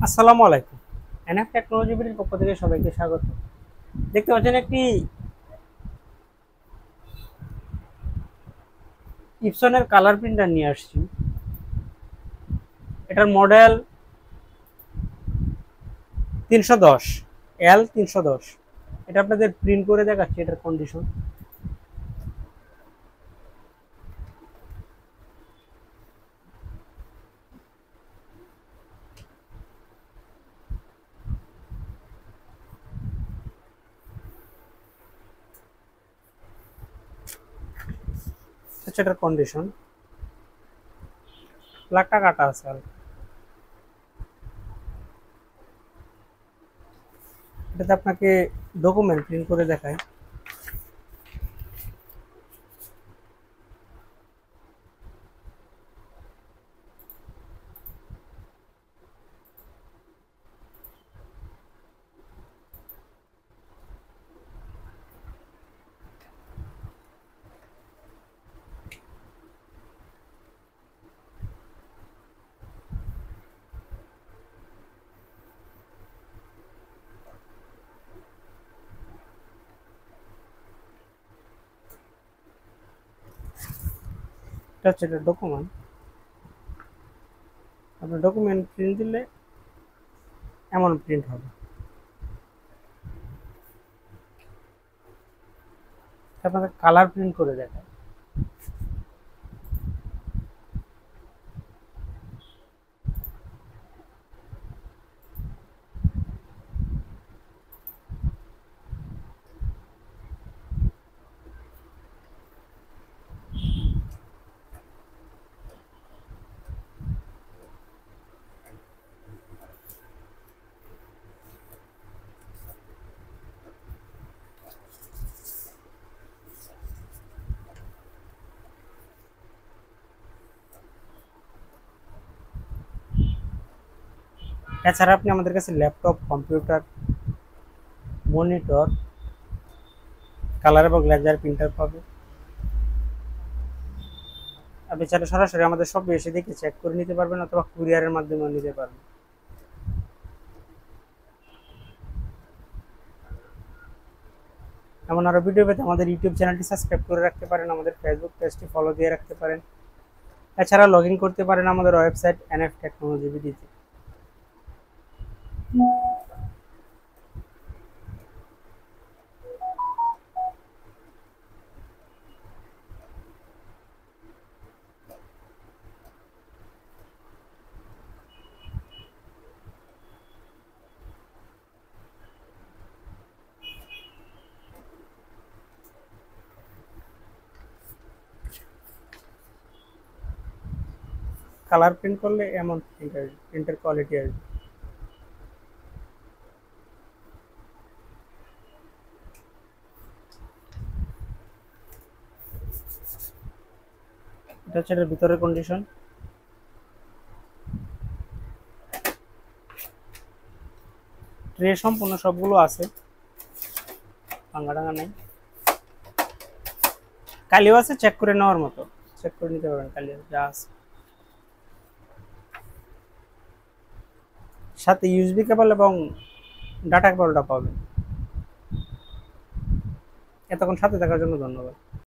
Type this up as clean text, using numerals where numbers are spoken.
আসসালামু আলাইকুম। NF technology বিডির পক্ষ থেকে সবাইকে স্বাগত। দেখতে পাচ্ছেন একটি ইপসনের কালার প্রিন্টার নিয়ে আসছি। এটার মডেল 310 L 310। এটা আপনাদের প্রিন্ট করে দেখাচ্ছি এটার কন্ডিশন। আচ্ছা, এটার কন্ডিশন প্লাগটা কাটা আছে হালকা। এটাতে আপনাকে ডকুমেন্ট প্রিন্ট করে দেখায়। এটা হচ্ছে এটার ডকুমেন্ট। আপনার ডকুমেন্ট প্রিন্ট দিলে এমন প্রিন্ট হবে। আপনাদের কালার প্রিন্ট করে দেখায়। এছাড়া আপনি আমাদের কাছে ল্যাপটপ, কম্পিউটার, মনিটর, কালার এবং লেজার প্রিন্টার পাবেন। আপনি চাইলে সরাসরি আমাদের শপে এসে দেখে চেক করে নিতে পারবেন, অথবা কুরিয়ারের মাধ্যমেও নিতে পারবেন। এমন আরও ভিডিও পেতে আমাদের ইউটিউব চ্যানেলটি সাবস্ক্রাইব করে রাখতে পারেন, আমাদের ফেসবুক পেজটি ফলো দিয়ে রাখতে পারেন। এছাড়া লগ ইন করতে পারেন আমাদের ওয়েবসাইট এনএফ টেকনোলজি বিডিতে। কালার প্রিন্ট করলে এমন প্রিন্ট আসবে, প্রিন্টের কোয়ালিটি আসবে। এটা হচ্ছে এটার ভিতরের কন্ডিশন। ট্রে সম্পূর্ণ সবগুলো আছে, ভাঙা টাঙা নেই। কালিও আছে, চেক করে নেওয়ার মতো, চেক করে নিতে পারবেন কালিও যা আছে। সাথে ইউএসবি কেবল এবং ডাটা কেবলটা পাবেন। এতক্ষণ সাথে থাকার জন্য ধন্যবাদ।